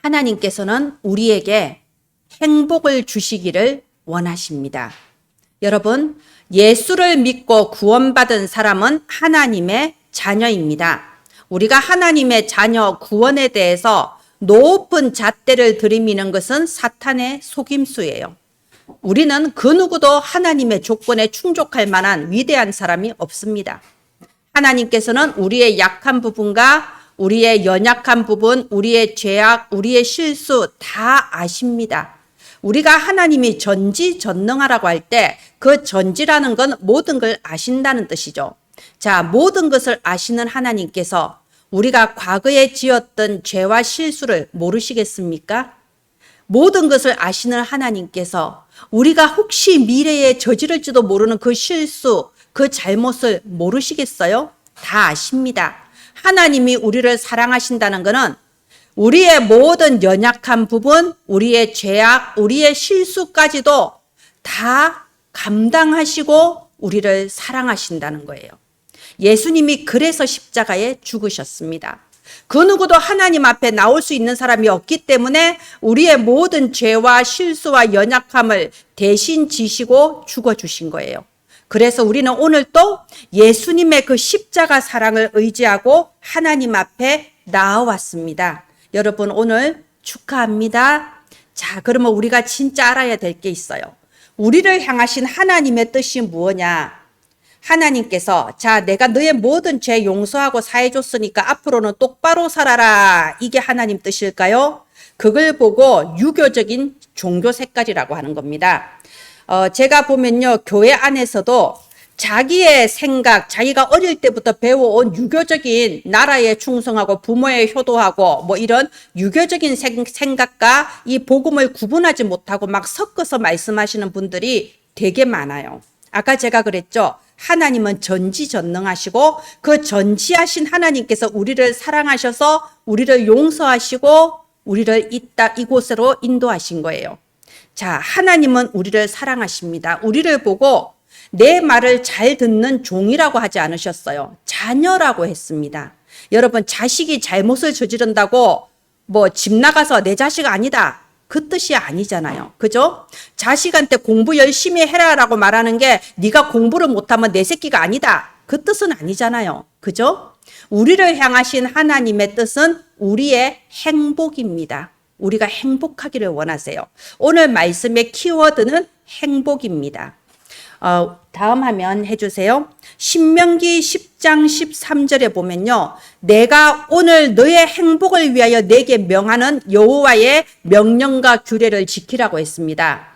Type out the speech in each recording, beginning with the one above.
하나님께서는 우리에게 행복을 주시기를 원하십니다. 여러분, 예수를 믿고 구원받은 사람은 하나님의 자녀입니다. 우리가 하나님의 자녀 구원에 대해서 높은 잣대를 들이미는 것은 사탄의 속임수예요. 우리는 그 누구도 하나님의 조건에 충족할 만한 위대한 사람이 없습니다. 하나님께서는 우리의 약한 부분과 우리의 연약한 부분, 우리의 죄악, 우리의 실수 다 아십니다. 우리가 하나님이 전지전능하라고 할 때 그 전지라는 건 모든 걸 아신다는 뜻이죠. 자, 모든 것을 아시는 하나님께서 우리가 과거에 지었던 죄와 실수를 모르시겠습니까? 모든 것을 아시는 하나님께서 우리가 혹시 미래에 저지를지도 모르는 그 실수, 그 잘못을 모르시겠어요? 다 아십니다. 하나님이 우리를 사랑하신다는 것은 우리의 모든 연약한 부분, 우리의 죄악, 우리의 실수까지도 다 감당하시고 우리를 사랑하신다는 거예요. 예수님이 그래서 십자가에 죽으셨습니다. 그 누구도 하나님 앞에 나올 수 있는 사람이 없기 때문에 우리의 모든 죄와 실수와 연약함을 대신 지시고 죽어주신 거예요. 그래서 우리는 오늘 또 예수님의 그 십자가 사랑을 의지하고 하나님 앞에 나아왔습니다. 여러분 오늘 축하합니다. 자, 그러면 우리가 진짜 알아야 될 게 있어요. 우리를 향하신 하나님의 뜻이 무엇냐? 하나님께서 자, 내가 너의 모든 죄 용서하고 사해줬으니까 앞으로는 똑바로 살아라. 이게 하나님 뜻일까요? 그걸 보고 유교적인 종교 색깔이라고 하는 겁니다. 제가 보면요, 교회 안에서도 자기의 생각, 자기가 어릴 때부터 배워온 유교적인 나라에 충성하고 부모에 효도하고 뭐 이런 유교적인 생각과 이 복음을 구분하지 못하고 막 섞어서 말씀하시는 분들이 되게 많아요. 아까 제가 그랬죠. 하나님은 전지전능하시고 그 전지하신 하나님께서 우리를 사랑하셔서 우리를 용서하시고 우리를 이곳으로 인도하신 거예요. 자, 하나님은 우리를 사랑하십니다. 우리를 보고 내 말을 잘 듣는 종이라고 하지 않으셨어요. 자녀라고 했습니다. 여러분, 자식이 잘못을 저지른다고 뭐 집 나가서 내 자식 아니다. 그 뜻이 아니잖아요. 그죠? 자식한테 공부 열심히 해라라고 말하는 게 네가 공부를 못하면 내 새끼가 아니다. 그 뜻은 아니잖아요. 그죠? 우리를 향하신 하나님의 뜻은 우리의 행복입니다. 우리가 행복하기를 원하세요. 오늘 말씀의 키워드는 행복입니다. 다음 화면 해주세요. 신명기 10장 13절에 보면요. 내가 오늘 너의 행복을 위하여 내게 명하는 여호와의 명령과 규례를 지키라고 했습니다.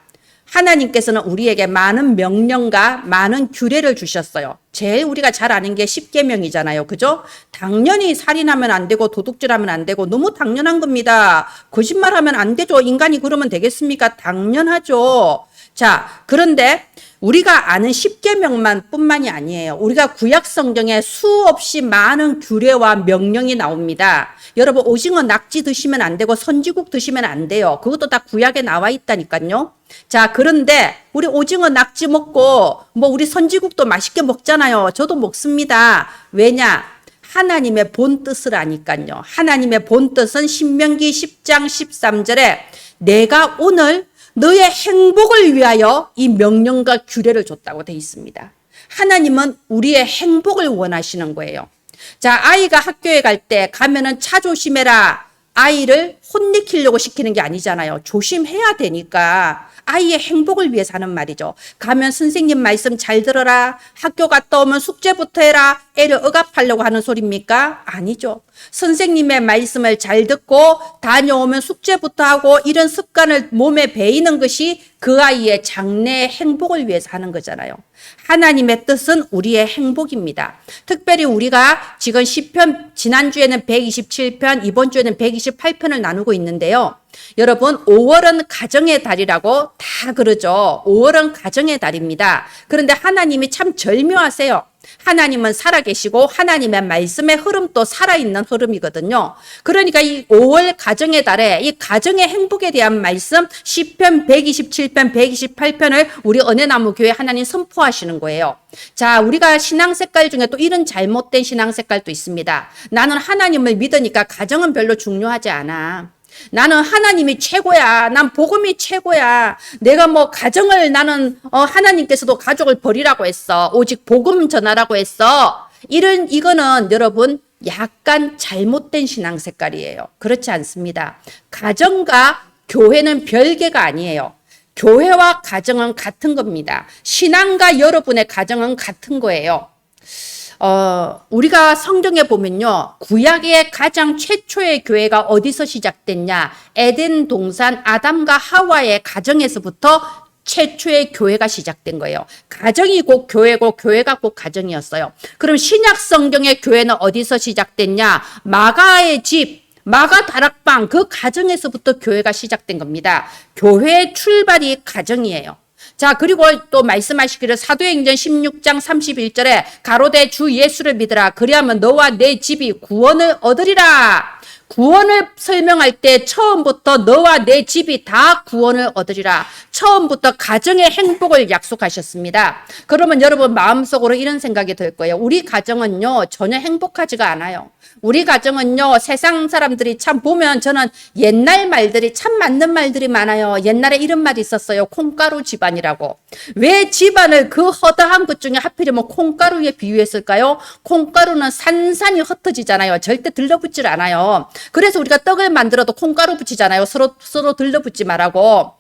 하나님께서는 우리에게 많은 명령과 많은 규례를 주셨어요. 제일 우리가 잘 아는 게 십계명이잖아요. 그죠? 당연히 살인하면 안 되고 도둑질하면 안 되고 너무 당연한 겁니다. 거짓말하면 안 되죠. 인간이 그러면 되겠습니까? 당연하죠. 자, 그런데 우리가 아는 십계명만 뿐만이 아니에요. 우리가 구약 성경에 수없이 많은 규례와 명령이 나옵니다. 여러분, 오징어 낙지 드시면 안 되고 선지국 드시면 안 돼요. 그것도 다 구약에 나와 있다니까요. 자, 그런데 우리 오징어 낙지 먹고 뭐 우리 선지국도 맛있게 먹잖아요. 저도 먹습니다. 왜냐? 하나님의 본 뜻을 아니까요. 하나님의 본 뜻은 신명기 10장 13절에 내가 오늘 너의 행복을 위하여 이 명령과 규례를 줬다고 되어 있습니다. 하나님은 우리의 행복을 원하시는 거예요. 자, 아이가 학교에 갈 때 가면은 차 조심해라. 아이를 혼내키려고 시키는 게 아니잖아요. 조심해야 되니까. 아이의 행복을 위해서 하는 말이죠. 가면 선생님 말씀 잘 들어라. 학교 갔다 오면 숙제부터 해라. 애를 억압하려고 하는 소리입니까? 아니죠. 선생님의 말씀을 잘 듣고 다녀오면 숙제부터 하고 이런 습관을 몸에 배이는 것이 그 아이의 장래의 행복을 위해서 하는 거잖아요. 하나님의 뜻은 우리의 행복입니다. 특별히 우리가 지금 시편 지난주에는 127편, 이번 주에는 128편을 나누고 있는데요. 여러분, 5월은 가정의 달이라고 다 그러죠. 5월은 가정의 달입니다. 그런데 하나님이 참 절묘하세요. 하나님은 살아계시고 하나님의 말씀의 흐름도 살아있는 흐름이거든요. 그러니까 이 5월 가정의 달에 이 가정의 행복에 대한 말씀 시편 127편, 128편을 우리 은혜나무교회 하나님 선포하시는 거예요. 자, 우리가 신앙 색깔 중에 또 이런 잘못된 신앙 색깔도 있습니다. 나는 하나님을 믿으니까 가정은 별로 중요하지 않아. 나는 하나님이 최고야. 난 복음이 최고야. 내가 뭐 가정을 나는 하나님께서도 가족을 버리라고 했어. 오직 복음 전하라고 했어. 이거는 여러분 약간 잘못된 신앙 색깔이에요. 그렇지 않습니다. 가정과 교회는 별개가 아니에요. 교회와 가정은 같은 겁니다. 신앙과 여러분의 가정은 같은 거예요. 우리가 성경에 보면요. 구약의 가장 최초의 교회가 어디서 시작됐냐? 에덴 동산 아담과 하와의 가정에서부터 최초의 교회가 시작된 거예요. 가정이 곧 교회고 교회가 곧 가정이었어요. 그럼 신약 성경의 교회는 어디서 시작됐냐? 마가의 집, 마가 다락방 그 가정에서부터 교회가 시작된 겁니다. 교회의 출발이 가정이에요. 자, 그리고 또 말씀하시기를 사도행전 16장 31절에 가로되 주 예수를 믿으라. 그리하면 너와 내 집이 구원을 얻으리라. 구원을 설명할 때 처음부터 너와 내 집이 다 구원을 얻으리라. 처음부터 가정의 행복을 약속하셨습니다. 그러면 여러분 마음속으로 이런 생각이 들 거예요. 우리 가정은요 전혀 행복하지가 않아요. 우리 가정은요 세상 사람들이 참 보면 저는 옛날 말들이 참 맞는 말들이 많아요. 옛날에 이런 말이 있었어요. 콩가루 집안이라고. 왜 집안을 그 허다한 것 중에 하필이면 콩가루에 비유했을까요? 콩가루는 산산이 흩어지잖아요. 절대 들러붙질 않아요. 그래서 우리가 떡을 만들어도 콩가루 붙이잖아요. 서로 들러붙지 말라고.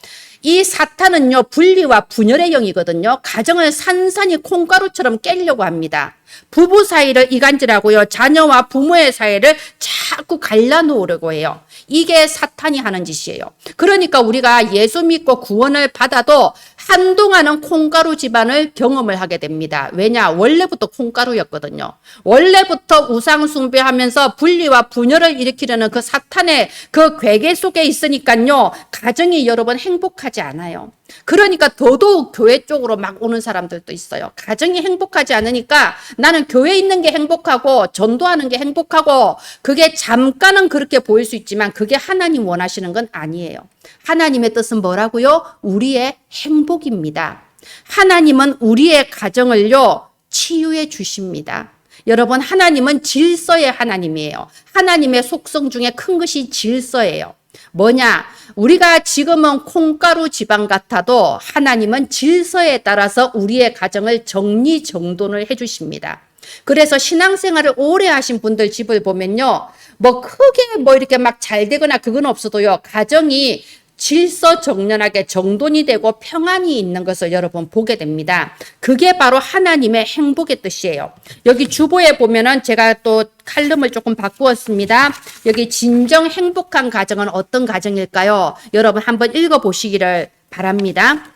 이 사탄은요 분리와 분열의 영이거든요. 가정을 산산이 콩가루처럼 깨려고 합니다. 부부 사이를 이간질하고요. 자녀와 부모의 사이를 자꾸 갈라놓으려고 해요. 이게 사탄이 하는 짓이에요. 그러니까 우리가 예수 믿고 구원을 받아도 한동안은 콩가루 집안을 경험을 하게 됩니다. 왜냐? 원래부터 콩가루였거든요. 원래부터 우상 숭배하면서 분리와 분열을 일으키려는 그 사탄의 그 괴계 속에 있으니까요. 가정이 여러분 행복하지 않아요. 그러니까 더더욱 교회 쪽으로 막 오는 사람들도 있어요. 가정이 행복하지 않으니까 나는 교회에 있는 게 행복하고 전도하는 게 행복하고 그게 잠깐은 그렇게 보일 수 있지만 그게 하나님 원하시는 건 아니에요. 하나님의 뜻은 뭐라고요? 우리의 행복입니다. 하나님은 우리의 가정을요 치유해 주십니다. 여러분 하나님은 질서의 하나님이에요. 하나님의 속성 중에 큰 것이 질서예요. 뭐냐? 우리가 지금은 콩가루 집안 같아도 하나님은 질서에 따라서 우리의 가정을 정리정돈을 해주십니다. 그래서 신앙생활을 오래 하신 분들 집을 보면요. 뭐 크게 뭐 이렇게 막 잘 되거나 그건 없어도요. 가정이 질서정연하게 정돈이 되고 평안이 있는 것을 여러분 보게 됩니다. 그게 바로 하나님의 행복의 뜻이에요. 여기 주보에 보면은 제가 또 칼럼을 조금 바꾸었습니다. 여기 진정 행복한 가정은 어떤 가정일까요? 여러분 한번 읽어보시기를 바랍니다.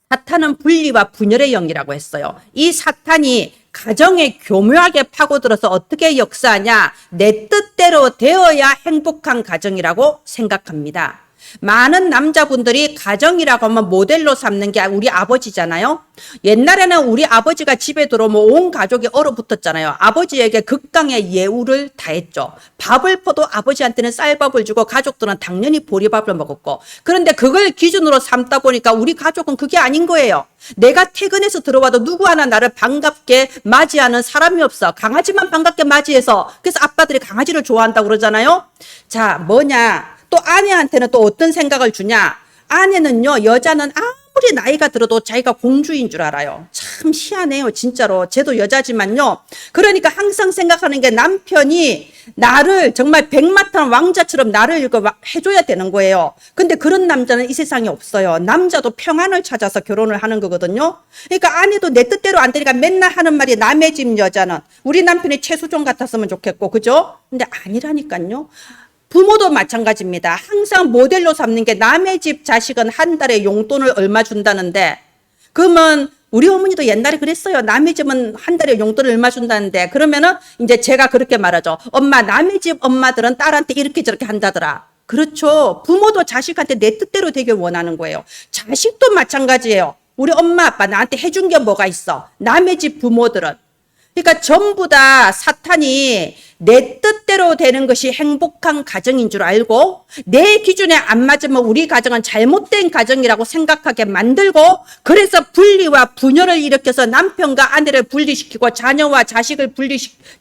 사탄은 분리와 분열의 영이라고 했어요. 이 사탄이 가정에 교묘하게 파고들어서 어떻게 역사하냐? 내 뜻대로 되어야 행복한 가정이라고 생각합니다. 많은 남자분들이 가정이라고 하면 모델로 삼는 게 우리 아버지잖아요. 옛날에는 우리 아버지가 집에 들어오면 온 가족이 얼어붙었잖아요. 아버지에게 극강의 예우를 다했죠. 밥을 퍼도 아버지한테는 쌀밥을 주고 가족들은 당연히 보리밥을 먹었고, 그런데 그걸 기준으로 삼다 보니까 우리 가족은 그게 아닌 거예요. 내가 퇴근해서 들어와도 누구 하나 나를 반갑게 맞이하는 사람이 없어. 강아지만 반갑게 맞이해서, 그래서 아빠들이 강아지를 좋아한다고 그러잖아요. 자, 뭐냐? 또 아내한테는 또 어떤 생각을 주냐? 아내는요, 여자는 아무리 나이가 들어도 자기가 공주인 줄 알아요. 참 희한해요, 진짜로. 쟤도 여자지만요. 그러니까 항상 생각하는 게 남편이 나를 정말 백마탄 왕자처럼 나를 이거 해줘야 되는 거예요. 근데 그런 남자는 이 세상에 없어요. 남자도 평안을 찾아서 결혼을 하는 거거든요. 그러니까 아내도 내 뜻대로 안 되니까 맨날 하는 말이 남의 집 여자는 우리 남편이 최수종 같았으면 좋겠고, 그죠? 근데 아니라니까요. 부모도 마찬가지입니다. 항상 모델로 삼는 게 남의 집 자식은 한 달에 용돈을 얼마 준다는데, 그러면 우리 어머니도 옛날에 그랬어요. 남의 집은 한 달에 용돈을 얼마 준다는데, 그러면은 이제 제가 그렇게 말하죠. 엄마, 남의 집 엄마들은 딸한테 이렇게 저렇게 한다더라. 그렇죠. 부모도 자식한테 내 뜻대로 되길 원하는 거예요. 자식도 마찬가지예요. 우리 엄마 아빠 나한테 해준 게 뭐가 있어? 남의 집 부모들은. 그러니까 전부 다 사탄이 내 뜻대로 되는 것이 행복한 가정인 줄 알고 내 기준에 안 맞으면 우리 가정은 잘못된 가정이라고 생각하게 만들고 그래서 분리와 분열을 일으켜서 남편과 아내를 분리시키고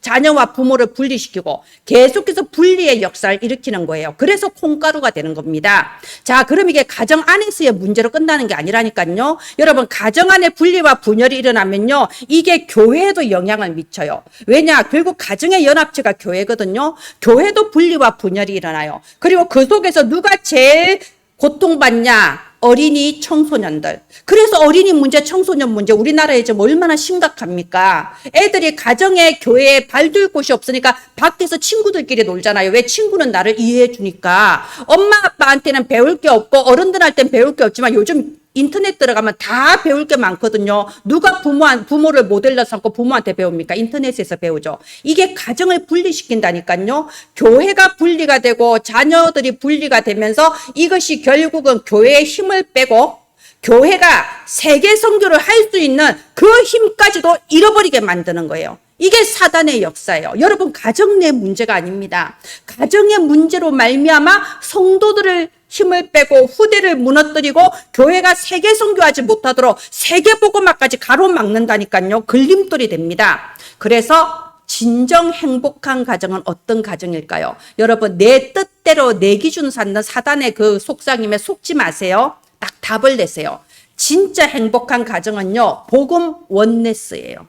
자녀와 부모를 분리시키고 계속해서 분리의 역사를 일으키는 거예요. 그래서 콩가루가 되는 겁니다. 자, 그럼 이게 가정 안에서의 문제로 끝나는 게 아니라니까요. 여러분, 가정 안에 분리와 분열이 일어나면요, 이게 교회에도 영향을 미쳐요. 왜냐? 결국 가정의 연합체가 교회거든요. 교회도 분리와 분열이 일어나요. 그리고 그 속에서 누가 제일 고통받냐? 어린이, 청소년들. 그래서 어린이 문제, 청소년 문제 우리나라에 지금 얼마나 심각합니까? 애들이 가정에 교회에 발둘 곳이 없으니까 밖에서 친구들끼리 놀잖아요. 왜? 친구는 나를 이해해 주니까. 엄마 아빠한테는 배울 게 없고 어른들한테는 배울 게 없지만 요즘 인터넷 들어가면 다 배울 게 많거든요. 누가 부모를 모델로 삼고 부모한테 배웁니까? 인터넷에서 배우죠. 이게 가정을 분리시킨다니까요. 교회가 분리가 되고 자녀들이 분리가 되면서 이것이 결국은 교회의 힘을 빼고 교회가 세계 선교를 할 수 있는 그 힘까지도 잃어버리게 만드는 거예요. 이게 사단의 역사예요. 여러분, 가정 내 문제가 아닙니다. 가정의 문제로 말미암아 성도들을 힘을 빼고 후대를 무너뜨리고 교회가 세계 선교하지 못하도록 세계복음화까지 가로막는다니까요. 걸림돌이 됩니다. 그래서 진정 행복한 가정은 어떤 가정일까요? 여러분, 내 뜻대로 내 기준 삼는 사단의 그 속삭임에 속지 마세요. 딱 답을 내세요. 진짜 행복한 가정은요, 복음 원네스예요.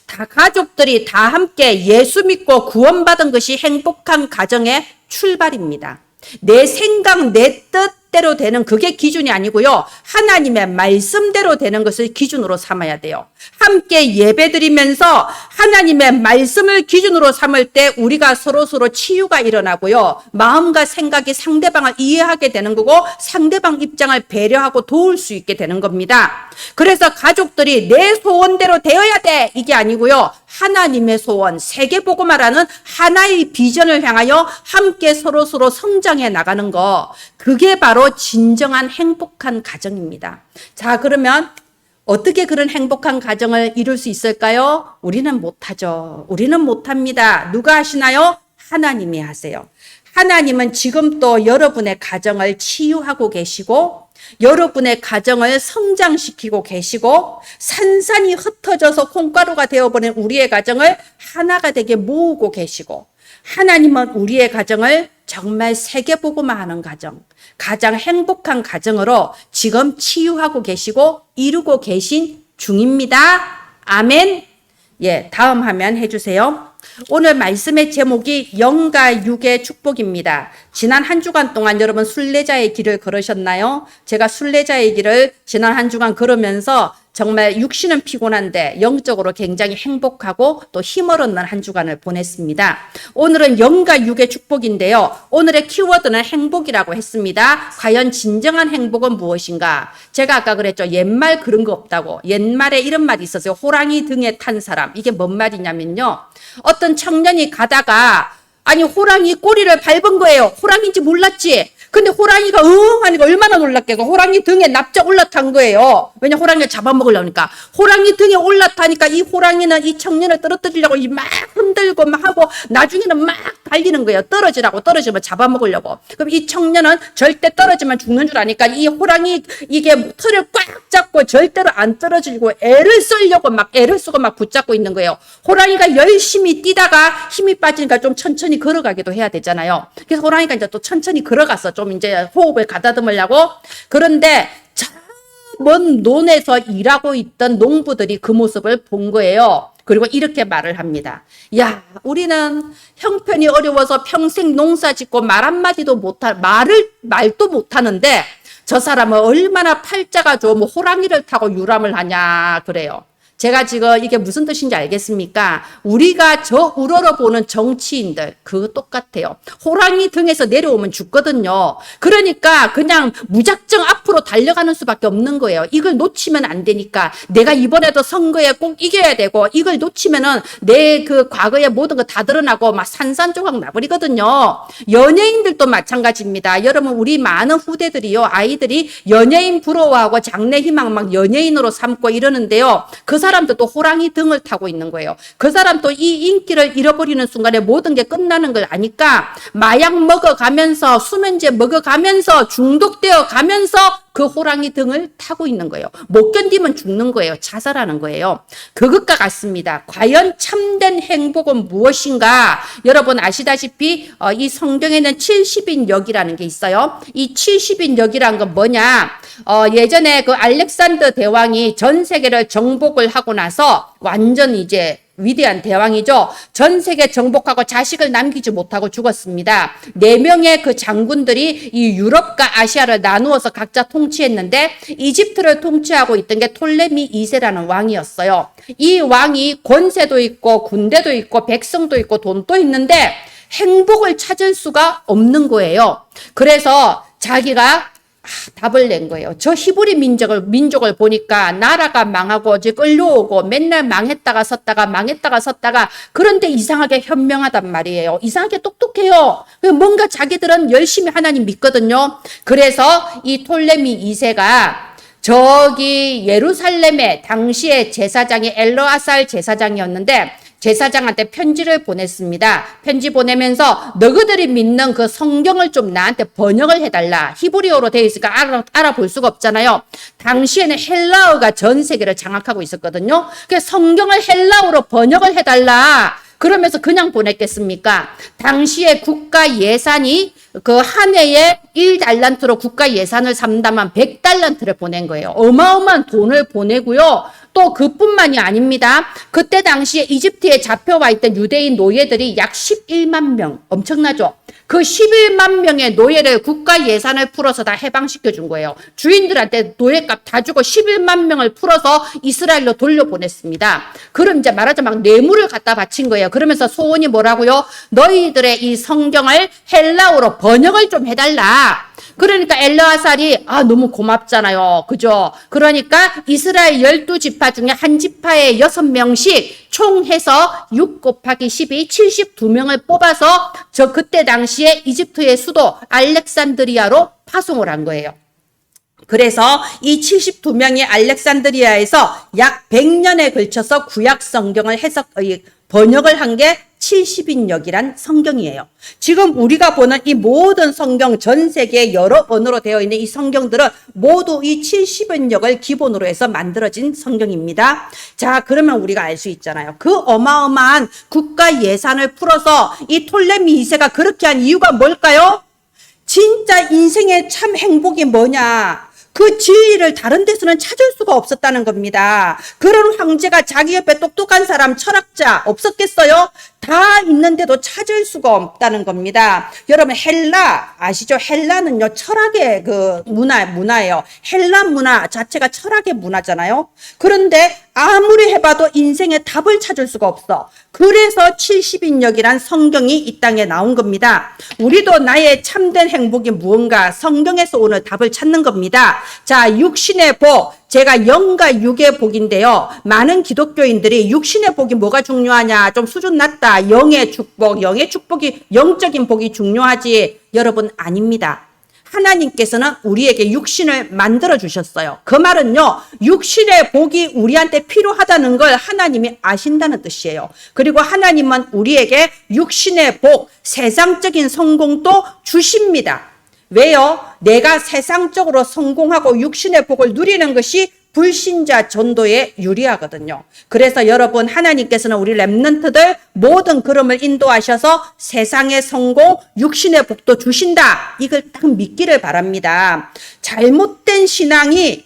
다 가족들이 다 함께 예수 믿고 구원받은 것이 행복한 가정의 출발입니다. 내 생각, 내 뜻대로 되는 그게 기준이 아니고요. 하나님의 말씀대로 되는 것을 기준으로 삼아야 돼요. 함께 예배드리면서 하나님의 말씀을 기준으로 삼을 때 우리가 서로 치유가 일어나고요. 마음과 생각이 상대방을 이해하게 되는 거고 상대방 입장을 배려하고 도울 수 있게 되는 겁니다. 그래서 가족들이 내 소원대로 되어야 돼! 이게 아니고요. 하나님의 소원, 세계복음화라는 하나의 비전을 향하여 함께 서로 성장해 나가는 거, 그게 바로 진정한 행복한 가정입니다. 자, 그러면 어떻게 그런 행복한 가정을 이룰 수 있을까요? 우리는 못하죠. 우리는 못합니다. 누가 하시나요? 하나님이 하세요. 하나님은 지금 또 여러분의 가정을 치유하고 계시고 여러분의 가정을 성장시키고 계시고 산산이 흩어져서 콩가루가 되어버린 우리의 가정을 하나가 되게 모으고 계시고 하나님은 우리의 가정을 정말 세계복음화하는 가정, 가장 행복한 가정으로 지금 치유하고 계시고 이루고 계신 중입니다. 아멘. 예, 다음 화면 해주세요. 오늘 말씀의 제목이 영과 육의 축복입니다. 지난 한 주간 동안 여러분 순례자의 길을 걸으셨나요? 제가 순례자의 길을 지난 한 주간 걸으면서 정말 육신은 피곤한데 영적으로 굉장히 행복하고 또 힘을 얻는 한 주간을 보냈습니다. 오늘은 영과 육의 축복인데요. 오늘의 키워드는 행복이라고 했습니다. 과연 진정한 행복은 무엇인가? 제가 아까 그랬죠. 옛말 그런 거 없다고. 옛말에 이런 말이 있었어요. 호랑이 등에 탄 사람. 이게 뭔 말이냐면요. 어떤 청년이 가다가 아니 호랑이 꼬리를 밟은 거예요. 호랑이인지 몰랐지. 근데 호랑이가 응 하니까 얼마나 놀랐겠어. 호랑이 등에 납작 올라탄 거예요. 왜냐 호랑이가 잡아먹으려니까. 호랑이 등에 올라타니까 이 호랑이는 이 청년을 떨어뜨리려고 막 흔들고 막 하고 나중에는 막 달리는 거예요. 떨어지라고. 떨어지면 잡아먹으려고. 그럼 이 청년은 절대 떨어지면 죽는 줄 아니까 이 호랑이 이게 틀을 꽉 잡고 절대로 안 떨어지고 애를 쓰고 막 붙잡고 있는 거예요. 호랑이가 열심히 뛰다가 힘이 빠지니까 좀 천천히 걸어가기도 해야 되잖아요. 그래서 호랑이가 이제 또 천천히 걸어갔어. 좀 이제 호흡을 가다듬으려고. 그런데 먼 논에서 일하고 있던 농부들이 그 모습을 본 거예요. 그리고 이렇게 말을 합니다. 야, 우리는 형편이 어려워서 평생 농사 짓고 말 한마디도 말도 못하는데 저 사람은 얼마나 팔자가 좋으면 호랑이를 타고 유람을 하냐 그래요. 제가 지금 이게 무슨 뜻인지 알겠습니까? 우리가 저 우러러보는 정치인들 그거 똑같아요. 호랑이 등에서 내려오면 죽거든요. 그러니까 그냥 무작정 앞으로 달려가는 수밖에 없는 거예요. 이걸 놓치면 안 되니까 내가 이번에도 선거에 꼭 이겨야 되고 이걸 놓치면은 내 그 과거의 모든 거 다 드러나고 막 산산조각 나버리거든요. 연예인들도 마찬가지입니다. 여러분 우리 많은 후대들이요. 아이들이 연예인 부러워하고 장래 희망 막 연예인으로 삼고 이러는데요. 그 사람도 또 호랑이 등을 타고 있는 거예요. 그 사람도 이 인기를 잃어버리는 순간에 모든 게 끝나는 걸 아니까 마약 먹어가면서 수면제 먹어가면서 중독되어 가면서 그 호랑이 등을 타고 있는 거예요. 못 견디면 죽는 거예요. 자살하는 거예요. 그것과 같습니다. 과연 참된 행복은 무엇인가? 여러분 아시다시피 이 성경에는 70인역이라는 게 있어요. 이 70인역이란 건 뭐냐? 예전에 그 알렉산더 대왕이 전 세계를 정복을 하고 나서 완전 이제 위대한 대왕이죠. 전 세계 정복하고 자식을 남기지 못하고 죽었습니다. 4명의 그 장군들이 이 유럽과 아시아를 나누어서 각자 통치했는데 이집트를 통치하고 있던 게 톨레미 2세라는 왕이었어요. 이 왕이 권세도 있고 군대도 있고 백성도 있고 돈도 있는데 행복을 찾을 수가 없는 거예요. 그래서 자기가 답을 낸 거예요. 저 히브리 민족을 보니까 나라가 망하고 이제 끌려오고 맨날 망했다가 섰다가 그런데 이상하게 현명하단 말이에요. 이상하게 똑똑해요. 뭔가 자기들은 열심히 하나님 믿거든요. 그래서 이 톨레미 2세가 저기 예루살렘에 당시에 제사장이 엘르아살 제사장이었는데 제사장한테 편지를 보냈습니다. 편지 보내면서 너희들이 믿는 그 성경을 좀 나한테 번역을 해달라. 히브리어로 되어 있으니까 알아볼 수가 없잖아요. 당시에는 헬라어가 전 세계를 장악하고 있었거든요. 그래서 성경을 헬라어로 번역을 해달라. 그러면서 그냥 보냈겠습니까? 당시에 국가 예산이 그 한 해에 1달란트로 국가 예산을 삼다만 100달란트를 보낸 거예요. 어마어마한 돈을 보내고요. 또 그뿐만이 아닙니다. 그때 당시에 이집트에 잡혀와 있던 유대인 노예들이 약 11만 명. 엄청나죠? 그 11만 명의 노예를 국가 예산을 풀어서 다 해방시켜 준 거예요. 주인들한테 노예값 다 주고 11만 명을 풀어서 이스라엘로 돌려보냈습니다. 그럼 이제 말하자면 뇌물을 갖다 바친 거예요. 그러면서 소원이 뭐라고요? 너희들의 이 성경을 헬라어로 번역을 좀 해달라. 그러니까 엘르아살이 너무 고맙잖아요. 그죠? 그러니까 이스라엘 12지파 중에 한 지파에 6명씩 총 해서 6 곱하기 12, 72명을 뽑아서 그때 당시에 이집트의 수도 알렉산드리아로 파송을 한 거예요. 그래서 이 72명이 알렉산드리아에서 약 100년에 걸쳐서 구약 성경을 번역을 한 게 70인역이란 성경이에요. 지금 우리가 보는 이 모든 성경, 전 세계 여러 언어로 되어 있는 이 성경들은 모두 이 70인역을 기본으로 해서 만들어진 성경입니다. 자, 그러면 우리가 알 수 있잖아요. 그 어마어마한 국가 예산을 풀어서 이 톨레미 2세가 그렇게 한 이유가 뭘까요? 진짜 인생의 참 행복이 뭐냐? 그 진리를 다른 데서는 찾을 수가 없었다는 겁니다. 그런 황제가 자기 옆에 똑똑한 사람, 철학자 없었겠어요? 다 있는데도 찾을 수가 없다는 겁니다. 여러분 헬라 아시죠? 헬라는요 철학의 그 문화예요. 헬라 문화 자체가 철학의 문화잖아요. 그런데 아무리 해봐도 인생의 답을 찾을 수가 없어. 그래서 70인역이란 성경이 이 땅에 나온 겁니다. 우리도 나의 참된 행복이 무언가 성경에서 오늘 답을 찾는 겁니다. 자, 육신의 복, 제가 영과 육의 복인데요. 많은 기독교인들이 육신의 복이 뭐가 중요하냐, 좀 수준 낮다, 영의 축복이 영적인 복이 중요하지. 여러분 아닙니다. 하나님께서는 우리에게 육신을 만들어 주셨어요. 그 말은요, 육신의 복이 우리한테 필요하다는 걸 하나님이 아신다는 뜻이에요. 그리고 하나님은 우리에게 육신의 복, 세상적인 성공도 주십니다. 왜요? 내가 세상적으로 성공하고 육신의 복을 누리는 것이 불신자 전도에 유리하거든요. 그래서 여러분 하나님께서는 우리 렘넌트들 모든 걸음을 인도하셔서 세상의 성공, 육신의 복도 주신다. 이걸 딱 믿기를 바랍니다. 잘못된 신앙이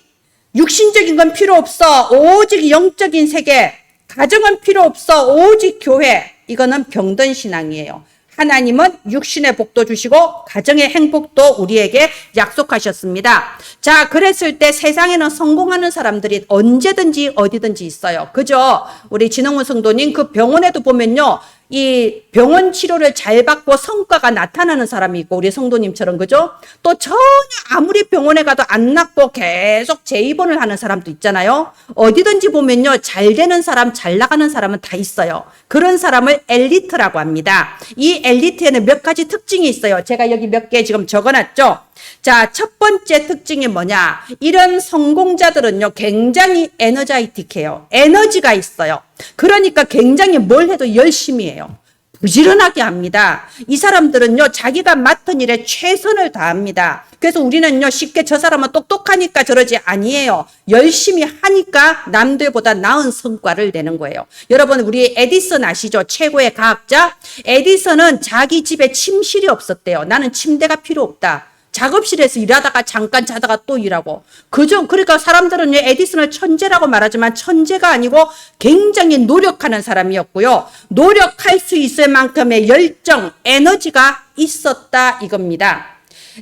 육신적인 건 필요 없어. 오직 영적인 세계. 가정은 필요 없어. 오직 교회. 이거는 병든 신앙이에요. 하나님은 육신의 복도 주시고 가정의 행복도 우리에게 약속하셨습니다. 자, 그랬을 때 세상에는 성공하는 사람들이 언제든지 어디든지 있어요. 그죠? 우리 진흥훈 성도님 그 병원에도 보면요. 이 병원 치료를 잘 받고 성과가 나타나는 사람이 있고 우리 성도님처럼 그죠? 또 전혀 아무리 병원에 가도 안 낫고 계속 재입원을 하는 사람도 있잖아요. 어디든지 보면요. 잘 되는 사람, 잘 나가는 사람은 다 있어요. 그런 사람을 엘리트라고 합니다. 이 엘리트에는 몇 가지 특징이 있어요. 제가 여기 몇 개 지금 적어놨죠. 자, 첫 번째 특징이 뭐냐? 이런 성공자들은요, 굉장히 에너자이틱해요. 에너지가 있어요. 그러니까 굉장히 뭘 해도 열심히 해요. 부지런하게 합니다. 이 사람들은요, 자기가 맡은 일에 최선을 다합니다. 그래서 우리는요, 쉽게 저 사람은 똑똑하니까 저러지 아니에요. 열심히 하니까 남들보다 나은 성과를 내는 거예요. 여러분, 우리 에디슨 아시죠? 최고의 과학자? 에디슨은 자기 집에 침실이 없었대요. 나는 침대가 필요 없다. 작업실에서 일하다가 잠깐 자다가 또 일하고. 그러니까 사람들은 에디슨을 천재라고 말하지만 천재가 아니고 굉장히 노력하는 사람이었고요. 노력할 수 있을 만큼의 열정, 에너지가 있었다 이겁니다.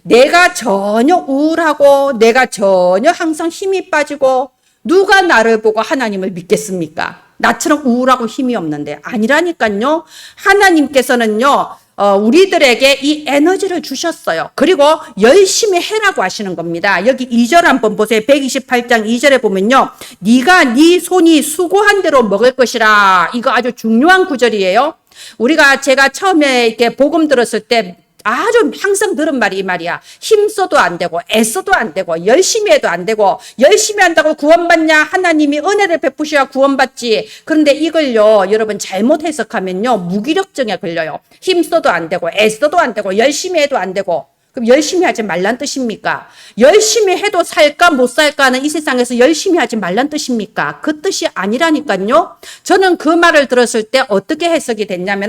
내가 전혀 우울하고 내가 전혀 항상 힘이 빠지고 누가 나를 보고 하나님을 믿겠습니까? 나처럼 우울하고 힘이 없는데. 아니라니까요. 하나님께서는요. 우리들에게 이 에너지를 주셨어요. 그리고 열심히 해라고 하시는 겁니다. 여기 2절 한번 보세요. 128장 2절에 보면요. 네가 네 손이 수고한 대로 먹을 것이라. 이거 아주 중요한 구절이에요. 제가 처음에 이렇게 복음 들었을 때 아주 항상 들은 말이 이 말이야. 힘써도 안 되고 애써도 안 되고 열심히 해도 안 되고 열심히 한다고 구원받냐? 하나님이 은혜를 베푸셔야 구원받지. 그런데 이걸요 여러분 잘못 해석하면요 무기력증에 걸려요. 힘써도 안 되고 애써도 안 되고 열심히 해도 안 되고. 그럼 열심히 하지 말란 뜻입니까? 열심히 해도 살까 못 살까는 이 세상에서 열심히 하지 말란 뜻입니까? 그 뜻이 아니라니까요. 저는 그 말을 들었을 때 어떻게 해석이 됐냐면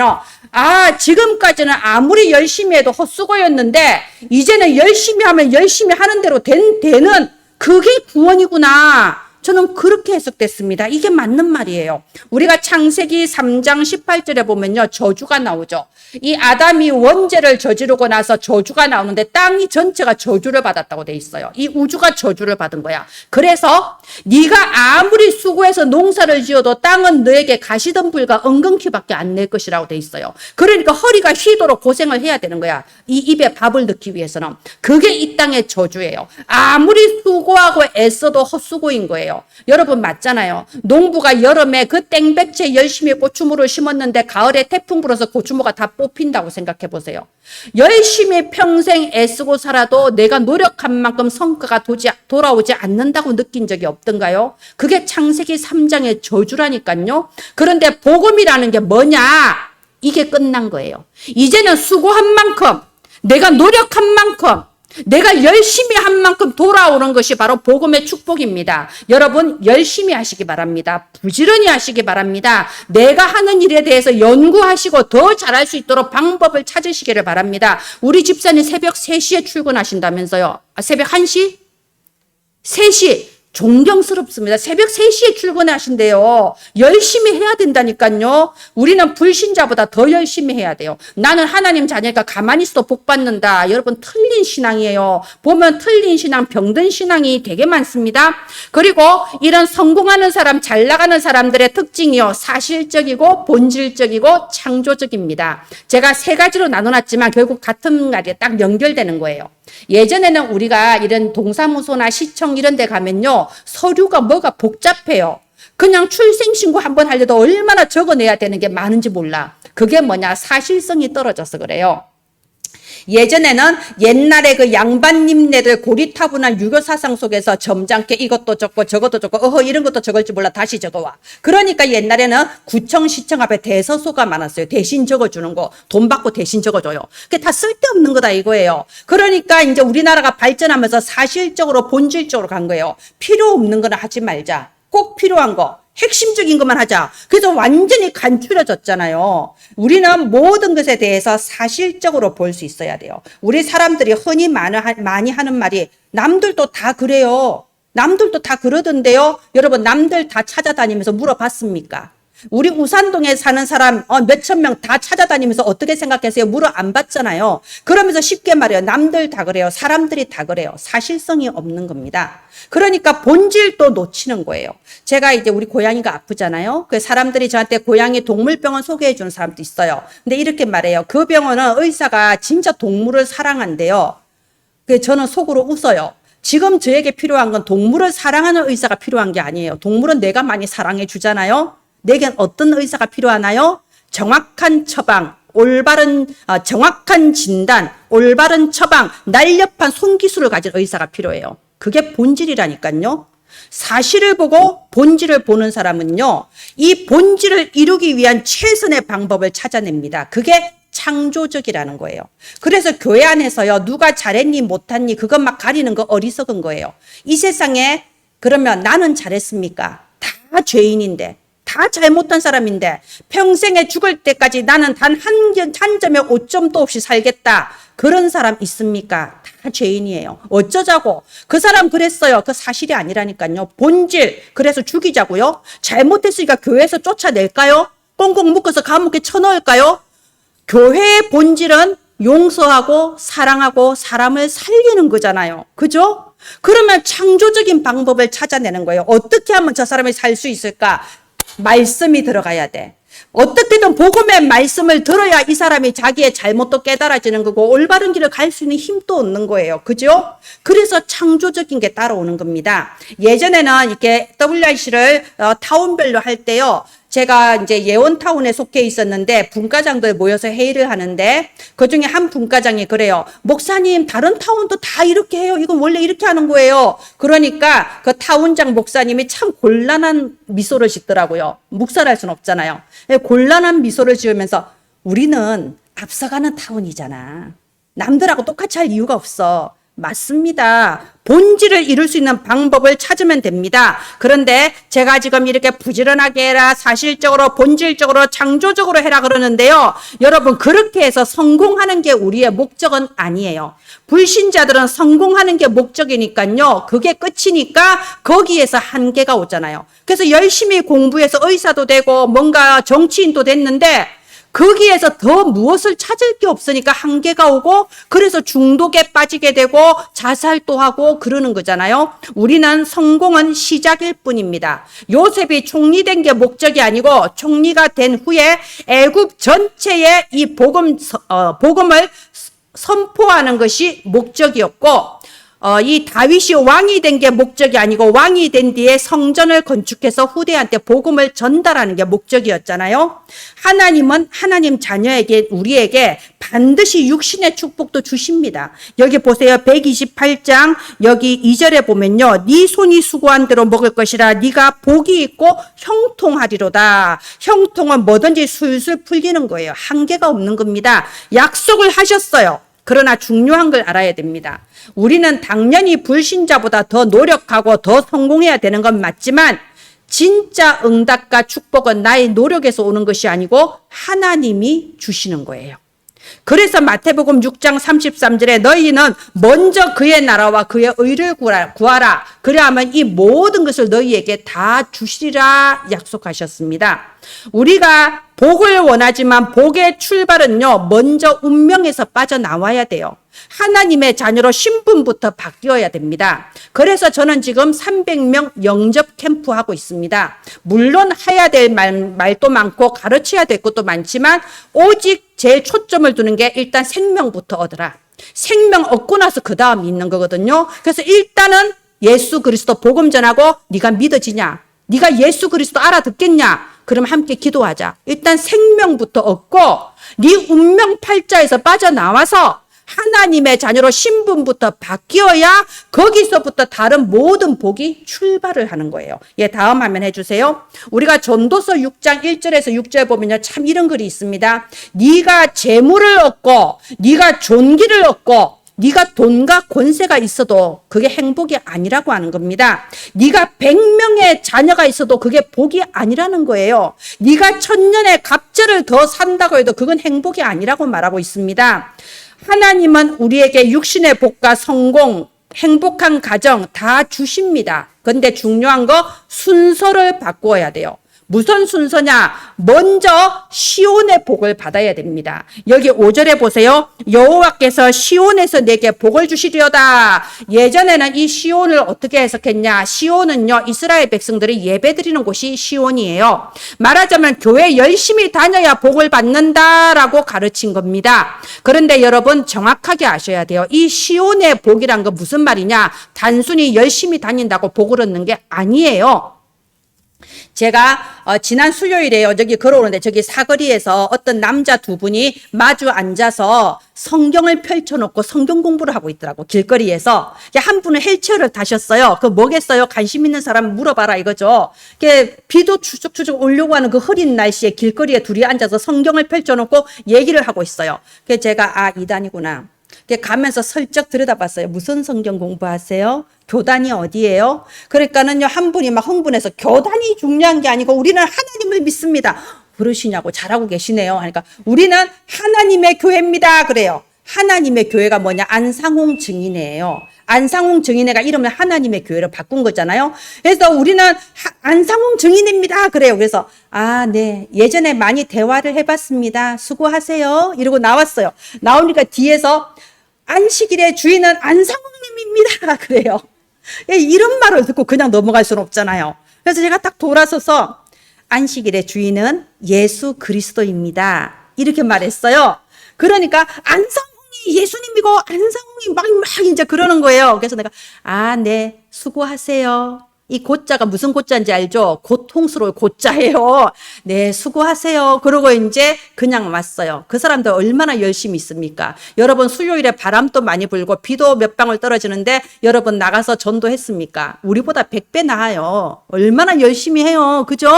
지금까지는 아무리 열심히 해도 헛수고였는데 이제는 열심히 하면 열심히 하는 대로 되는 그게 구원이구나. 저는 그렇게 해석됐습니다. 이게 맞는 말이에요. 우리가 창세기 3장 18절에 보면요. 저주가 나오죠. 이 아담이 원죄를 저지르고 나서 저주가 나오는데 땅이 전체가 저주를 받았다고 돼 있어요. 이 우주가 저주를 받은 거야. 그래서 네가 아무리 수고해서 농사를 지어도 땅은 너에게 가시덤불과 엉겅퀴밖에 안 낼 것이라고 돼 있어요. 그러니까 허리가 휘도록 고생을 해야 되는 거야. 이 입에 밥을 넣기 위해서는. 그게 이 땅의 저주예요. 아무리 수고하고 애써도 헛수고인 거예요. 여러분 맞잖아요. 농부가 여름에 그 땡볕에 열심히 고추무를 심었는데 가을에 태풍 불어서 고추무가 다 뽑힌다고 생각해 보세요. 열심히 평생 애쓰고 살아도 내가 노력한 만큼 성과가 돌아오지 않는다고 느낀 적이 없던가요? 그게 창세기 3장의 저주라니까요. 그런데 복음이라는 게 뭐냐? 이게 끝난 거예요. 이제는 수고한 만큼 내가 노력한 만큼 내가 열심히 한 만큼 돌아오는 것이 바로 복음의 축복입니다. 여러분 열심히 하시기 바랍니다. 부지런히 하시기 바랍니다. 내가 하는 일에 대해서 연구하시고 더 잘할 수 있도록 방법을 찾으시기를 바랍니다. 우리 집사님 새벽 3시에 출근하신다면서요. 새벽 1시? 3시. 존경스럽습니다. 새벽 3시에 출근하신대요. 열심히 해야 된다니까요. 우리는 불신자보다 더 열심히 해야 돼요. 나는 하나님 자녀니까 가만히 있어도 복 받는다. 여러분 틀린 신앙이에요. 보면 틀린 신앙, 병든 신앙이 되게 많습니다. 그리고 이런 성공하는 사람, 잘 나가는 사람들의 특징이요. 사실적이고 본질적이고 창조적입니다. 제가 3가지로 나눠놨지만 결국 같은 말이 딱 연결되는 거예요. 예전에는 우리가 이런 동사무소나 시청 이런 데 가면요. 서류가 뭐가 복잡해요. 그냥 출생신고 한번 하려도 얼마나 적어내야 되는 게 많은지 몰라. 그게 뭐냐? 사실성이 떨어져서 그래요. 예전에는 옛날에 그 양반님네들 고리타분한 유교 사상 속에서 점잖게 이것도 적고 저것도 적고 이런 것도 적을지 몰라 다시 적어와. 그러니까 옛날에는 구청 시청 앞에 대서소가 많았어요. 대신 적어주는 거. 돈 받고 대신 적어줘요. 그게 다 쓸데없는 거다 이거예요. 그러니까 이제 우리나라가 발전하면서 사실적으로 본질적으로 간 거예요. 필요 없는 거는 하지 말자. 꼭 필요한 거. 핵심적인 것만 하자. 그래서 완전히 간추려졌잖아요. 우리는 모든 것에 대해서 사실적으로 볼 수 있어야 돼요. 우리 사람들이 흔히 많이 하는 말이 남들도 다 그래요. 남들도 다 그러던데요. 여러분 남들 다 찾아다니면서 물어봤습니까? 우리 우산동에 사는 사람 몇천 명 다 찾아다니면서 어떻게 생각하세요? 물어 안 받잖아요. 그러면서 쉽게 말해요. 남들 다 그래요. 사람들이 다 그래요. 사실성이 없는 겁니다. 그러니까 본질도 놓치는 거예요. 제가 이제 우리 고양이가 아프잖아요. 그 사람들이 저한테 고양이 동물병원 소개해 주는 사람도 있어요. 근데 이렇게 말해요. 그 병원은 의사가 진짜 동물을 사랑한대요. 그래서 저는 속으로 웃어요. 지금 저에게 필요한 건 동물을 사랑하는 의사가 필요한 게 아니에요. 동물은 내가 많이 사랑해 주잖아요. 내겐 어떤 의사가 필요하나요? 정확한 처방, 올바른 정확한 진단, 올바른 처방, 날렵한 손기술을 가진 의사가 필요해요. 그게 본질이라니까요. 사실을 보고 본질을 보는 사람은요, 이 본질을 이루기 위한 최선의 방법을 찾아냅니다. 그게 창조적이라는 거예요. 그래서 교회 안에서요, 누가 잘했니 못했니 그것 막 가리는 거 어리석은 거예요. 이 세상에 그러면 나는 잘했습니까? 다 죄인인데, 다 잘못한 사람인데 평생에 죽을 때까지 나는 단 한 점의 오점도 없이 살겠다. 그런 사람 있습니까? 다 죄인이에요. 어쩌자고? 그 사람 그랬어요. 그 사실이 아니라니까요. 본질. 그래서 죽이자고요? 잘못했으니까 교회에서 쫓아낼까요? 꽁꽁 묶어서 감옥에 쳐넣을까요? 교회의 본질은 용서하고 사랑하고 사람을 살리는 거잖아요. 그죠? 그러면 창조적인 방법을 찾아내는 거예요. 어떻게 하면 저 사람이 살 수 있을까? 말씀이 들어가야 돼. 어떻게든 복음의 말씀을 들어야 이 사람이 자기의 잘못도 깨달아지는 거고 올바른 길을 갈 수 있는 힘도 얻는 거예요. 그죠? 그래서 창조적인 게 따라오는 겁니다. 예전에는 이렇게 WRC를 타운별로 할 때요. 제가 이제 예원타운에 속해 있었는데 분과장들 모여서 회의를 하는데 그중에 한 분과장이 그래요. 목사님 다른 타운도 다 이렇게 해요. 이건 원래 이렇게 하는 거예요. 그러니까 그 타운장 목사님이 참 곤란한 미소를 짓더라고요. 묵살할 수는 없잖아요. 곤란한 미소를 지으면서 우리는 앞서가는 타운이잖아. 남들하고 똑같이 할 이유가 없어. 맞습니다. 본질을 이룰 수 있는 방법을 찾으면 됩니다. 그런데 제가 지금 이렇게 부지런하게 해라, 사실적으로, 본질적으로, 창조적으로 해라 그러는데요. 여러분, 그렇게 해서 성공하는 게 우리의 목적은 아니에요. 불신자들은 성공하는 게 목적이니까요. 그게 끝이니까 거기에서 한계가 오잖아요. 그래서 열심히 공부해서 의사도 되고 뭔가 정치인도 됐는데 거기에서 더 무엇을 찾을 게 없으니까 한계가 오고 그래서 중독에 빠지게 되고 자살도 하고 그러는 거잖아요. 우리는 성공은 시작일 뿐입니다. 요셉이 총리 된 게 목적이 아니고 총리가 된 후에 애굽 전체에 이 복음을 선포하는 것이 목적이었고 이 다윗이 왕이 된 게 목적이 아니고 왕이 된 뒤에 성전을 건축해서 후대한테 복음을 전달하는 게 목적이었잖아요. 하나님은 하나님 자녀에게 우리에게 반드시 육신의 축복도 주십니다. 여기 보세요. 128장 여기 2절에 보면요. 네 손이 수고한 대로 먹을 것이라 네가 복이 있고 형통하리로다. 형통은 뭐든지 술술 풀리는 거예요. 한계가 없는 겁니다. 약속을 하셨어요. 그러나 중요한 걸 알아야 됩니다. 우리는 당연히 불신자보다 더 노력하고 더 성공해야 되는 건 맞지만 진짜 응답과 축복은 나의 노력에서 오는 것이 아니고 하나님이 주시는 거예요. 그래서 마태복음 6장 33절에 너희는 먼저 그의 나라와 그의 의를 구하라. 그래야만 이 모든 것을 너희에게 다 주시리라 약속하셨습니다. 우리가 복을 원하지만 복의 출발은요, 먼저 운명에서 빠져나와야 돼요. 하나님의 자녀로 신분부터 바뀌어야 됩니다. 그래서 저는 지금 300명 영접 캠프 하고 있습니다. 물론 해야 될 말도 많고 가르쳐야 될 것도 많지만 오직 제 초점을 두는 게 일단 생명부터 얻으라. 생명 얻고 나서 그 다음 있는 거거든요. 그래서 일단은 예수 그리스도 복음 전하고 네가 믿어지냐? 네가 예수 그리스도 알아듣겠냐? 그럼 함께 기도하자. 일단 생명부터 얻고 네 운명 팔자에서 빠져나와서 하나님의 자녀로 신분부터 바뀌어야 거기서부터 다른 모든 복이 출발을 하는 거예요. 예, 다음 화면 해주세요. 우리가 전도서 6장 1절에서 6절 보면요. 참 이런 글이 있습니다. 네가 재물을 얻고 네가 존귀를 얻고 네가 돈과 권세가 있어도 그게 행복이 아니라고 하는 겁니다. 네가 100명의 자녀가 있어도 그게 복이 아니라는 거예요. 네가 1000년의 갑절을 더 산다고 해도 그건 행복이 아니라고 말하고 있습니다. 하나님은 우리에게 육신의 복과 성공, 행복한 가정 다 주십니다. 그런데 중요한 거 순서를 바꾸어야 돼요. 무슨 순서냐? 먼저 시온의 복을 받아야 됩니다. 여기 5절에 보세요. 여호와께서 시온에서 내게 복을 주시리로다. 예전에는 이 시온을 어떻게 해석했냐? 시온은요, 이스라엘 백성들이 예배드리는 곳이 시온이에요. 말하자면 교회 열심히 다녀야 복을 받는다라고 가르친 겁니다. 그런데 여러분 정확하게 아셔야 돼요. 이 시온의 복이란 건 무슨 말이냐? 단순히 열심히 다닌다고 복을 얻는 게 아니에요. 제가 지난 수요일에요. 저기 걸어오는데 저기 사거리에서 어떤 남자 두 분이 마주 앉아서 성경을 펼쳐놓고 성경 공부를 하고 있더라고. 길거리에서. 한 분은 휠체어를 타셨어요. 그 뭐겠어요? 관심 있는 사람 물어봐라 이거죠. 비도 추적추적 오려고 하는 그 흐린 날씨에 길거리에 둘이 앉아서 성경을 펼쳐놓고 얘기를 하고 있어요. 그래서 제가 이단이구나. 가면서 슬쩍 들여다봤어요. 무슨 성경 공부하세요? 교단이 어디예요? 그러니까는요, 한 분이 막 흥분해서 교단이 중요한 게 아니고 우리는 하나님을 믿습니다. 그러시냐고 잘하고 계시네요. 그러니까 우리는 하나님의 교회입니다. 그래요. 하나님의 교회가 뭐냐? 안상홍 증인회예요. 안상홍 증인회가 이름을 하나님의 교회로 바꾼 거잖아요. 그래서 우리는 안상홍 증인입니다. 그래요. 그래서 네. 예전에 많이 대화를 해봤습니다. 수고하세요. 이러고 나왔어요. 나오니까 뒤에서 안식일의 주인은 안상홍님입니다. 그래요. 이런 말을 듣고 그냥 넘어갈 수는 없잖아요. 그래서 제가 딱 돌아서서 안식일의 주인은 예수 그리스도입니다. 이렇게 말했어요. 그러니까 안상홍이 예수님이고 안상홍이 막 이제 그러는 거예요. 그래서 내가 네. 수고하세요. 이 고자가 무슨 고자인지 알죠? 고통스러울 고자예요. 네, 수고하세요. 그러고 이제 그냥 왔어요. 그 사람들 얼마나 열심히 있습니까? 여러분 수요일에 바람도 많이 불고 비도 몇 방울 떨어지는데 여러분 나가서 전도했습니까? 우리보다 100배 나아요. 얼마나 열심히 해요. 그죠?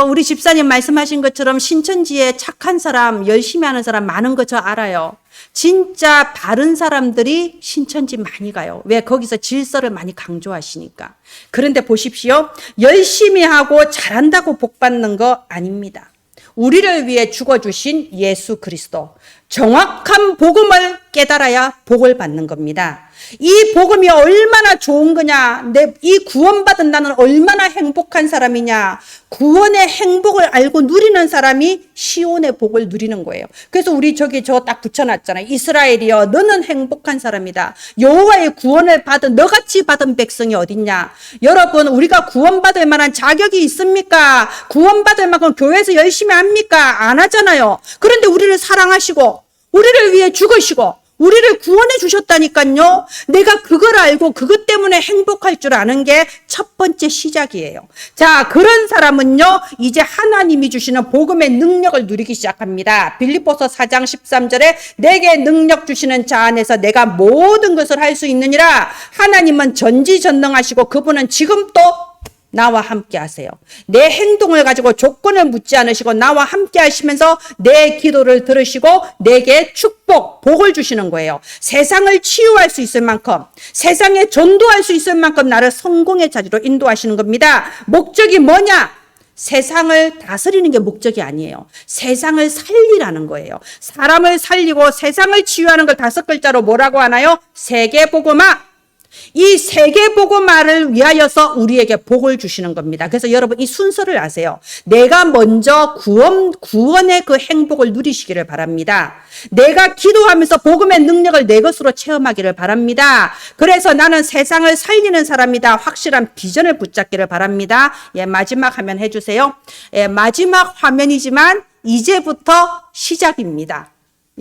우리 집사님 말씀하신 것처럼 신천지에 착한 사람, 열심히 하는 사람 많은 거 저 알아요. 진짜 바른 사람들이 신천지 많이 가요. 왜? 거기서 질서를 많이 강조하시니까. 그런데 보십시오. 열심히 하고 잘한다고 복 받는 거 아닙니다. 우리를 위해 죽어주신 예수 그리스도. 정확한 복음을 깨달아야 복을 받는 겁니다. 이 복음이 얼마나 좋은 거냐, 이 구원받은 나는 얼마나 행복한 사람이냐, 구원의 행복을 알고 누리는 사람이 시온의 복을 누리는 거예요. 그래서 우리 저기 저 딱 붙여놨잖아요. 이스라엘이여 너는 행복한 사람이다. 여호와의 구원을 받은 너같이 받은 백성이 어딨냐. 여러분 우리가 구원받을 만한 자격이 있습니까? 구원받을 만큼 교회에서 열심히 합니까? 안 하잖아요. 그런데 우리를 사랑하시고 우리를 위해 죽으시고 우리를 구원해 주셨다니까요. 내가 그걸 알고 그것 때문에 행복할 줄 아는 게 첫 번째 시작이에요. 자, 그런 사람은요, 이제 하나님이 주시는 복음의 능력을 누리기 시작합니다. 빌립보서 4장 13절에 내게 능력 주시는 자 안에서 내가 모든 것을 할 수 있느니라. 하나님은 전지전능하시고 그분은 지금 또 나와 함께 하세요. 내 행동을 가지고 조건을 묻지 않으시고 나와 함께 하시면서 내 기도를 들으시고 내게 축복, 복을 주시는 거예요. 세상을 치유할 수 있을 만큼, 세상에 전도할 수 있을 만큼 나를 성공의 자리로 인도하시는 겁니다. 목적이 뭐냐? 세상을 다스리는 게 목적이 아니에요. 세상을 살리라는 거예요. 사람을 살리고 세상을 치유하는 걸 5글자로 뭐라고 하나요? 세계복음화. 이 세계복음화를 위하여서 우리에게 복을 주시는 겁니다. 그래서 여러분 이 순서를 아세요. 내가 먼저 구원의 그 행복을 누리시기를 바랍니다. 내가 기도하면서 복음의 능력을 내 것으로 체험하기를 바랍니다. 그래서 나는 세상을 살리는 사람이다. 확실한 비전을 붙잡기를 바랍니다. 마지막 화면 해주세요. 마지막 화면이지만 이제부터 시작입니다.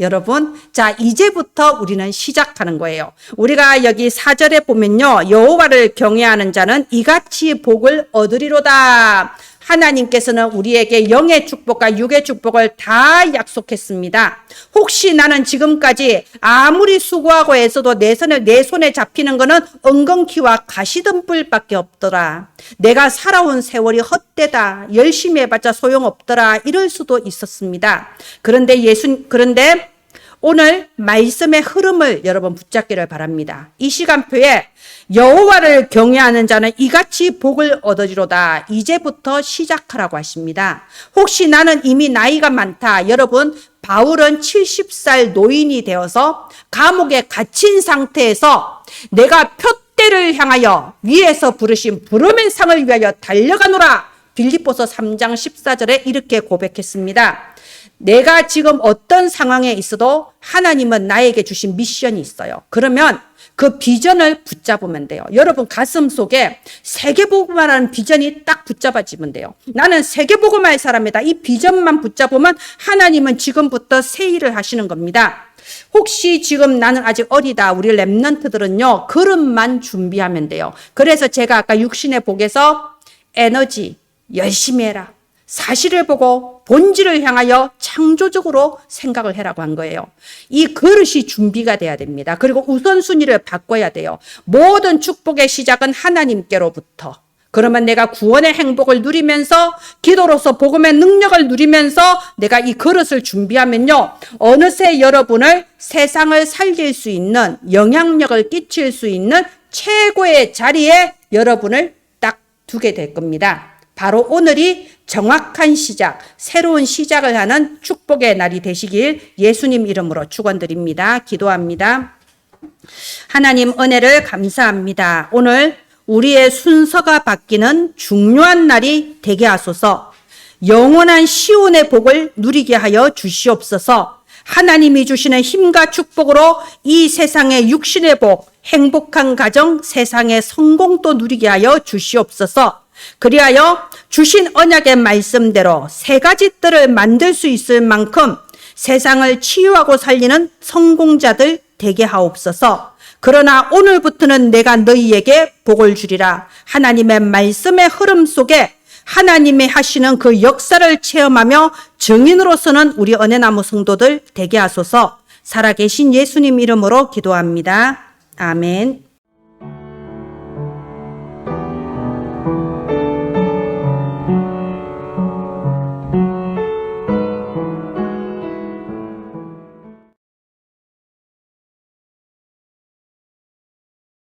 여러분, 자, 이제부터 우리는 시작하는 거예요. 우리가 여기 4절에 보면요, 여호와를 경외하는 자는 이같이 복을 얻으리로다. 하나님께서는 우리에게 영의 축복과 육의 축복을 다 약속했습니다. 혹시 나는 지금까지 아무리 수고하고 애써도 내 손에 잡히는 거는 엉겅퀴와 가시덤불밖에 없더라. 내가 살아온 세월이 헛되다. 열심히 해봤자 소용없더라. 이럴 수도 있었습니다. 그런데 오늘 말씀의 흐름을 여러분 붙잡기를 바랍니다. 이 시간표에 여호와를 경외하는 자는 이같이 복을 얻으리로다. 이제부터 시작하라고 하십니다. 혹시 나는 이미 나이가 많다. 여러분, 바울은 70살 노인이 되어서 감옥에 갇힌 상태에서 내가 표대를 향하여 위에서 부르신 부름의 상을 위하여 달려가노라. 빌립보서 3장 14절에 이렇게 고백했습니다. 내가 지금 어떤 상황에 있어도 하나님은 나에게 주신 미션이 있어요. 그러면 그 비전을 붙잡으면 돼요. 여러분 가슴 속에 세계복음화라는 비전이 딱 붙잡아지면 돼요. 나는 세계복음화의 사람이다. 이 비전만 붙잡으면 하나님은 지금부터 새 일을 하시는 겁니다. 혹시 지금 나는 아직 어리다. 우리 랩런트들은요. 그릇만 준비하면 돼요. 그래서 제가 아까 육신의 복에서 에너지, 열심히 해라. 사실을 보고 본질을 향하여 창조적으로 생각을 해라고 한 거예요. 이 그릇이 준비가 돼야 됩니다. 그리고 우선순위를 바꿔야 돼요. 모든 축복의 시작은 하나님께로부터. 그러면 내가 구원의 행복을 누리면서 기도로서 복음의 능력을 누리면서 내가 이 그릇을 준비하면요. 어느새 여러분을 세상을 살릴 수 있는 영향력을 끼칠 수 있는 최고의 자리에 여러분을 딱 두게 될 겁니다. 바로 오늘이 정확한 시작, 새로운 시작을 하는 축복의 날이 되시길 예수님 이름으로 축원드립니다. 기도합니다. 하나님 은혜를 감사합니다. 오늘 우리의 순서가 바뀌는 중요한 날이 되게 하소서. 영원한 시온의 복을 누리게 하여 주시옵소서. 하나님이 주시는 힘과 축복으로 이 세상의 육신의 복, 행복한 가정, 세상의 성공도 누리게 하여 주시옵소서. 그리하여 주신 언약의 말씀대로 세 가지 뜰을 만들 수 있을 만큼 세상을 치유하고 살리는 성공자들 되게 하옵소서. 그러나 오늘부터는 내가 너희에게 복을 주리라. 하나님의 말씀의 흐름 속에 하나님이 하시는 그 역사를 체험하며 증인으로서는 우리 은혜나무 성도들 되게 하소서. 살아계신 예수님 이름으로 기도합니다. 아멘.